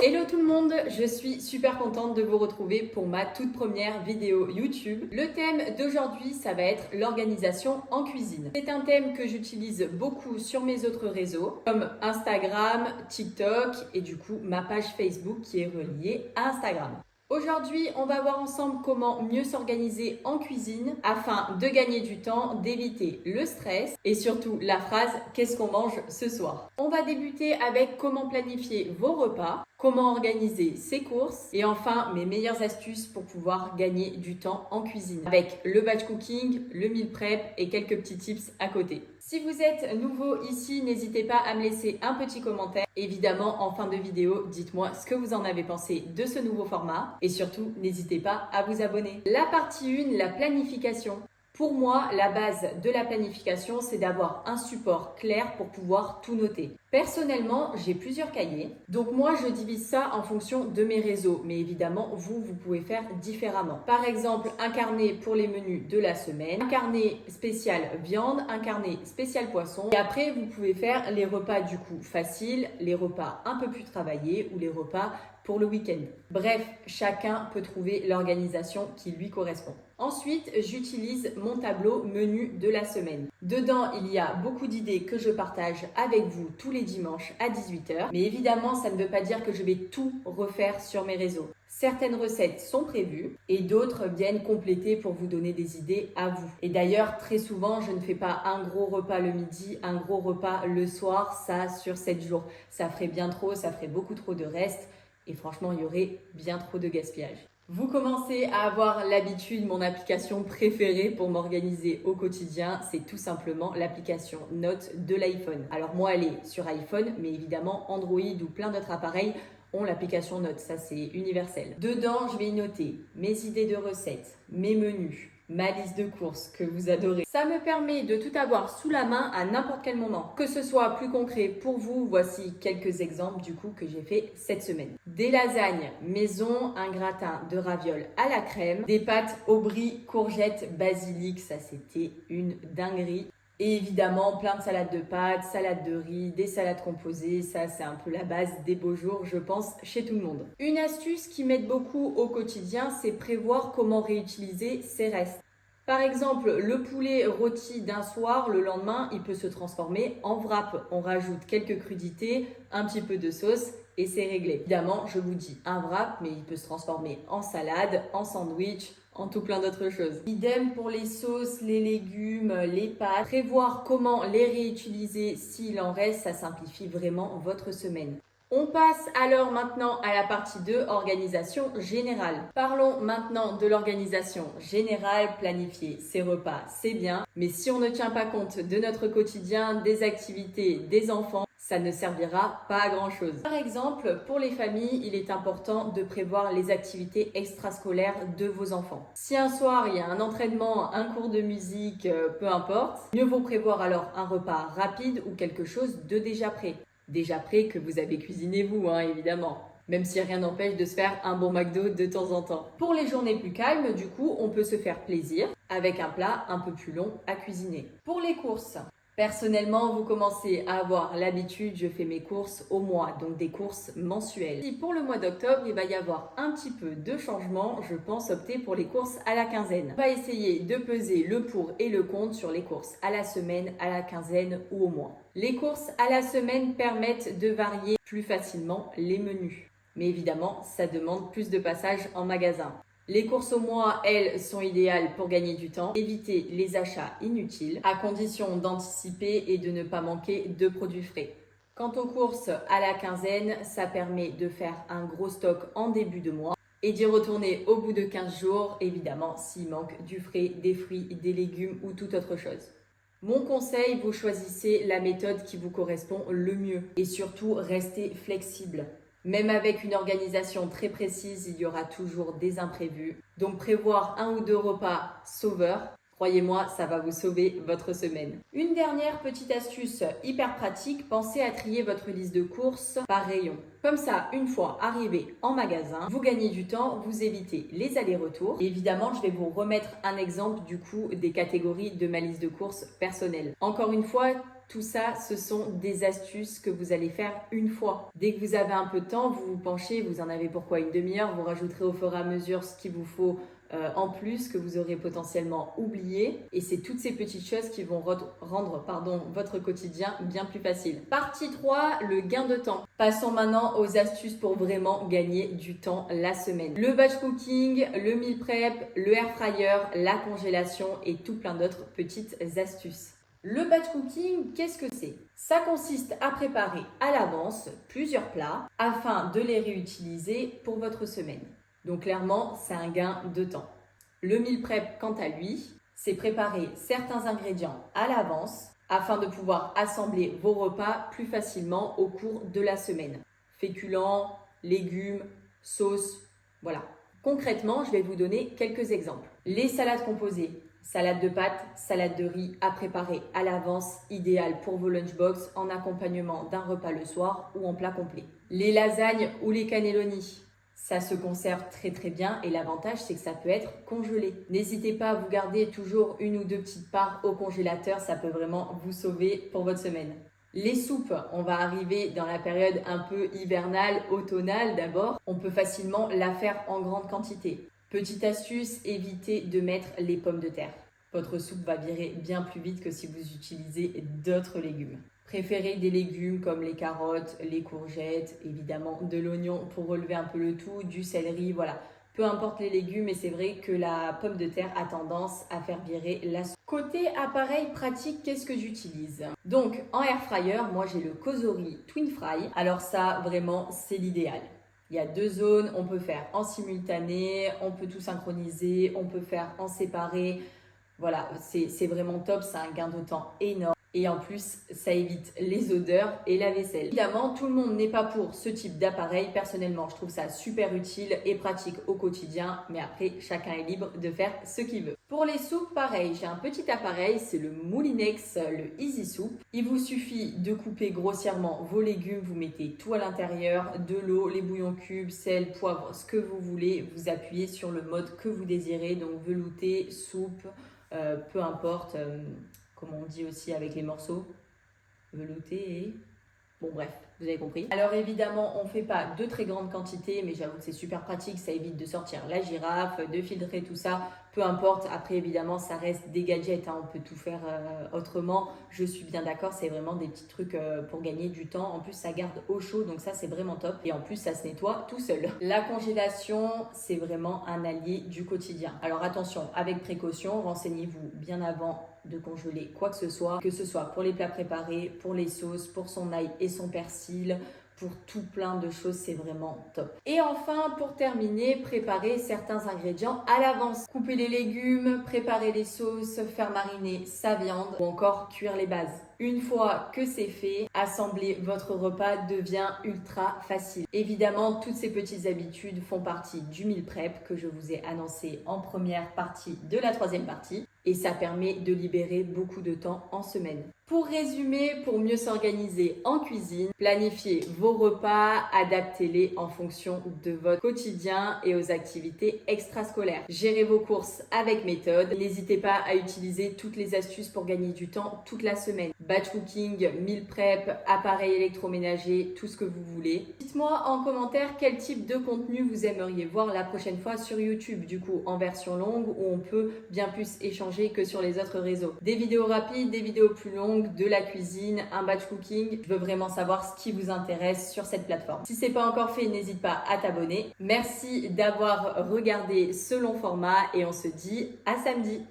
Hello tout le monde, je suis super contente de vous retrouver pour ma toute première vidéo YouTube. Le thème d'aujourd'hui, ça va être l'organisation en cuisine. C'est un thème que j'utilise beaucoup sur mes autres réseaux, comme Instagram, TikTok et du coup ma page Facebook qui est reliée à Instagram. Aujourd'hui, on va voir ensemble comment mieux s'organiser en cuisine afin de gagner du temps, d'éviter le stress et surtout la phrase « Qu'est-ce qu'on mange ce soir ?» On va débuter avec comment planifier vos repas, comment organiser ses courses et enfin mes meilleures astuces pour pouvoir gagner du temps en cuisine avec le batch cooking, le meal prep et quelques petits tips à côté. Si vous êtes nouveau ici, n'hésitez pas à me laisser un petit commentaire. Évidemment, en fin de vidéo, dites-moi ce que vous en avez pensé de ce nouveau format et surtout, n'hésitez pas à vous abonner. La partie 1, la planification. Pour moi, la base de la planification, c'est d'avoir un support clair pour pouvoir tout noter. Personnellement, j'ai plusieurs cahiers. Donc moi, je divise ça en fonction de mes réseaux. Mais évidemment, vous pouvez faire différemment. Par exemple, un carnet pour les menus de la semaine, un carnet spécial viande, un carnet spécial poisson. Et après, vous pouvez faire les repas du coup faciles, les repas un peu plus travaillés ou les repas pour le week-end. Bref, chacun peut trouver l'organisation qui lui correspond. Ensuite, j'utilise mon tableau menu de la semaine. Dedans, il y a beaucoup d'idées que je partage avec vous tous les dimanches à 18h. Mais évidemment, ça ne veut pas dire que je vais tout refaire sur mes réseaux. Certaines recettes sont prévues et d'autres viennent compléter pour vous donner des idées à vous. Et d'ailleurs, très souvent, je ne fais pas un gros repas le midi, un gros repas le soir, ça sur 7 jours. Ça ferait bien trop, ça ferait beaucoup trop de reste. Et franchement, il y aurait bien trop de gaspillage. Vous commencez à avoir l'habitude, mon application préférée pour m'organiser au quotidien, c'est tout simplement l'application Notes de l'iPhone. Alors moi, elle est sur iPhone, mais évidemment Android ou plein d'autres appareils ont l'application Notes, ça c'est universel. Dedans, je vais y noter mes idées de recettes, mes menus, ma liste de courses que vous adorez. Ça me permet de tout avoir sous la main à n'importe quel moment. Que ce soit plus concret pour vous, voici quelques exemples du coup que j'ai fait cette semaine. Des lasagnes maison, un gratin de ravioles à la crème, des pâtes au brie, courgettes, basilic, ça c'était une dinguerie. Et évidemment, plein de salades de pâtes, salades de riz, des salades composées. Ça, c'est un peu la base des beaux jours, je pense, chez tout le monde. Une astuce qui m'aide beaucoup au quotidien, c'est prévoir comment réutiliser ses restes. Par exemple, le poulet rôti d'un soir, le lendemain, il peut se transformer en wrap. On rajoute quelques crudités, un petit peu de sauce et c'est réglé. Évidemment, je vous dis un wrap, mais il peut se transformer en salade, en sandwich, en tout plein d'autres choses. Idem pour les sauces, les légumes, les pâtes. Prévoir comment les réutiliser s'il en reste, ça simplifie vraiment votre semaine. On passe alors maintenant à la partie 2, organisation générale. Parlons maintenant de l'organisation générale. Planifier ses repas, c'est bien, mais si on ne tient pas compte de notre quotidien, des activités, des enfants, ça ne servira pas à grand chose. Par exemple, pour les familles, il est important de prévoir les activités extrascolaires de vos enfants. Si un soir, il y a un entraînement, un cours de musique, peu importe, mieux vaut prévoir alors un repas rapide ou quelque chose de déjà prêt. Déjà prêt que vous avez cuisiné vous, évidemment. Même si rien n'empêche de se faire un bon McDo de temps en temps. Pour les journées plus calmes, du coup, on peut se faire plaisir avec un plat un peu plus long à cuisiner. Pour les courses, personnellement, vous commencez à avoir l'habitude, je fais mes courses au mois, donc des courses mensuelles. Si pour le mois d'octobre, il va y avoir un petit peu de changement, je pense opter pour les courses à la quinzaine. On va essayer de peser le pour et le contre sur les courses à la semaine, à la quinzaine ou au mois. Les courses à la semaine permettent de varier plus facilement les menus. Mais évidemment, ça demande plus de passage en magasin. Les courses au mois, elles, sont idéales pour gagner du temps, éviter les achats inutiles, à condition d'anticiper et de ne pas manquer de produits frais. Quant aux courses à la quinzaine, ça permet de faire un gros stock en début de mois et d'y retourner au bout de 15 jours, évidemment, s'il manque du frais, des fruits, des légumes ou toute autre chose. Mon conseil, vous choisissez la méthode qui vous correspond le mieux et surtout, restez flexible. Même avec une organisation très précise, il y aura toujours des imprévus. Donc prévoir 1 ou 2 repas sauveurs, croyez-moi, ça va vous sauver votre semaine. Une dernière petite astuce hyper pratique, pensez à trier votre liste de courses par rayon. Comme ça, une fois arrivé en magasin, vous gagnez du temps, vous évitez les allers-retours. Et évidemment, je vais vous remettre un exemple du coup des catégories de ma liste de courses personnelle. Encore une fois, Tout ça, ce sont des astuces que vous allez faire une fois. Dès que vous avez un peu de temps, vous vous penchez, vous en avez pourquoi une demi-heure, vous rajouterez au fur et à mesure ce qu'il vous faut en plus que vous aurez potentiellement oublié. Et c'est toutes ces petites choses qui vont rendre votre quotidien bien plus facile. Partie 3, le gain de temps. Passons maintenant aux astuces pour vraiment gagner du temps la semaine. Le batch cooking, le meal prep, le air fryer, la congélation et tout plein d'autres petites astuces. Le batch cooking, qu'est-ce que c'est? Ça consiste à préparer à l'avance plusieurs plats afin de les réutiliser pour votre semaine. Donc clairement, c'est un gain de temps. Le meal prep, quant à lui, c'est préparer certains ingrédients à l'avance afin de pouvoir assembler vos repas plus facilement au cours de la semaine. Féculents, légumes, sauces, voilà. Concrètement, je vais vous donner quelques exemples. Les salades composées. Salade de pâtes, salade de riz à préparer à l'avance, idéal pour vos lunchbox en accompagnement d'un repas le soir ou en plat complet. Les lasagnes ou les cannelloni. Ça se conserve très très bien et l'avantage c'est que ça peut être congelé. N'hésitez pas à vous garder toujours une ou deux petites parts au congélateur, ça peut vraiment vous sauver pour votre semaine. Les soupes, on va arriver dans la période un peu hivernale, automnale d'abord. On peut facilement la faire en grande quantité. Petite astuce, évitez de mettre les pommes de terre. Votre soupe va virer bien plus vite que si vous utilisez d'autres légumes. Préférez des légumes comme les carottes, les courgettes, évidemment de l'oignon pour relever un peu le tout, du céleri, voilà. Peu importe les légumes, et c'est vrai que la pomme de terre a tendance à faire virer la soupe. Côté appareil pratique, qu'est-ce que j'utilise? Donc en air fryer, moi j'ai le Cosori Twin Fry. Alors ça, vraiment, c'est l'idéal. Il y a deux zones, on peut faire en simultané, on peut tout synchroniser, on peut faire en séparé. Voilà, c'est vraiment top, c'est un gain de temps énorme. Et en plus, ça évite les odeurs et la vaisselle. Évidemment, tout le monde n'est pas pour ce type d'appareil. Personnellement, je trouve ça super utile et pratique au quotidien. Mais après, chacun est libre de faire ce qu'il veut. Pour les soupes, pareil, j'ai un petit appareil, c'est le Moulinex, le Easy Soup. Il vous suffit de couper grossièrement vos légumes. Vous mettez tout à l'intérieur, de l'eau, les bouillons cubes, sel, poivre, ce que vous voulez. Vous appuyez sur le mode que vous désirez. Donc velouté, soupe, peu importe. Comme on dit aussi avec les morceaux, velouté et... Bon bref, vous avez compris. Alors évidemment, on ne fait pas de très grandes quantités, mais j'avoue que c'est super pratique, ça évite de sortir la girafe, de filtrer tout ça, peu importe. Après évidemment, ça reste des gadgets, hein, on peut tout faire autrement. Je suis bien d'accord, c'est vraiment des petits trucs pour gagner du temps. En plus, ça garde au chaud, donc ça c'est vraiment top. Et en plus, ça se nettoie tout seul. La congélation, c'est vraiment un allié du quotidien. Alors attention, avec précaution, renseignez-vous bien avant de congeler quoi que ce soit pour les plats préparés, pour les sauces, pour son ail et son persil, pour tout plein de choses, c'est vraiment top. Et enfin, pour terminer, préparer certains ingrédients à l'avance. Couper les légumes, préparer les sauces, faire mariner sa viande ou encore cuire les bases. Une fois que c'est fait, assembler votre repas devient ultra facile. Évidemment, toutes ces petites habitudes font partie du meal prep que je vous ai annoncé en première partie de la troisième partie. Et ça permet de libérer beaucoup de temps en semaine. Pour résumer, pour mieux s'organiser en cuisine, planifiez vos repas, adaptez-les en fonction de votre quotidien et aux activités extrascolaires. Gérez vos courses avec méthode. N'hésitez pas à utiliser toutes les astuces pour gagner du temps toute la semaine. Batch cooking, meal prep, appareil électroménager, tout ce que vous voulez. Dites-moi en commentaire quel type de contenu vous aimeriez voir la prochaine fois sur YouTube, du coup en version longue où on peut bien plus échanger que sur les autres réseaux. Des vidéos rapides, des vidéos plus longues, de la cuisine, un batch cooking. Je veux vraiment savoir ce qui vous intéresse sur cette plateforme. Si c'est pas encore fait, n'hésite pas à t'abonner. Merci d'avoir regardé ce long format et on se dit à samedi.